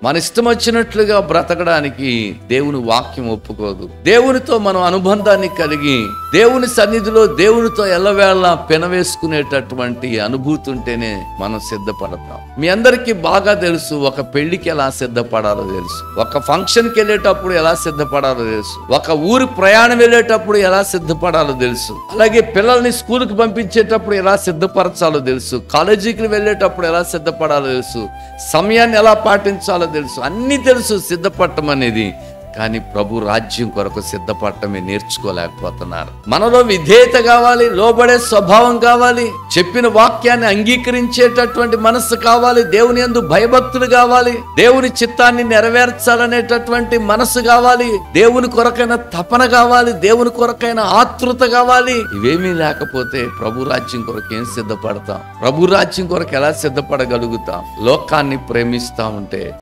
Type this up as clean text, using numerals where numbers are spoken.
మన ఇష్టం వచ్చినట్లుగా బ్రతకడానికి దేవుని వాక్యం ఒప్పుకోదు. దేవునితో మనం అనుబంధాన్ని కలిగి దేవుని సన్నిధిలో దేవునితో ఎల్లవేళ పెనవేసుకునేటటువంటి అనుభూతి ఉంటేనే మనం సిద్ధపడతాం. మీ అందరికీ బాగా తెలుసు, ఒక పెళ్లికి ఎలా సిద్ధపడాలో తెలుసు, ఒక ఫంక్షన్కి వెళ్ళేటప్పుడు ఎలా సిద్ధపడాలో తెలుసు, ఒక ఊరి ప్రయాణం వెళ్ళేటప్పుడు ఎలా సిద్ధపడాలో తెలుసు, అలాగే పిల్లల్ని స్కూల్కి పంపించేటప్పుడు ఎలా సిద్ధపరచాలో తెలుసు, కాలేజీకి వెళ్ళేటప్పుడు ఎలా సిద్ధపడాలో తెలుసు, సమయాన్ని ఎలా పాటించాలో తెలుసు, అన్నీ తెలుసు సిద్ధపడటం అనేది. కానీ ప్రభు రాజ్యం కొరకు సిద్ధపడటమే నేర్చుకోలేకపోతున్నారు. మనలో విధేయత కావాలి, లోబడే స్వభావం కావాలి, చెప్పిన వాక్యాన్ని అంగీకరించేటటువంటి మనస్సు కావాలి, దేవుని యందు భయభక్తులు కావాలి, దేవుని చిత్తాన్ని నెరవేర్చాలనేటటువంటి మనస్సు కావాలి, దేవుని కొరకైన తపన కావాలి, దేవుని కొరకైన ఆతృత కావాలి. ఇవేమీ లేకపోతే ప్రభు రాజ్యం కొరకు ఏం సిద్ధపడతాం? ప్రభు రాజ్యం కొరకు ఎలా సిద్ధపడగలుగుతాం? లోకాన్ని ప్రేమిస్తా ఉంటే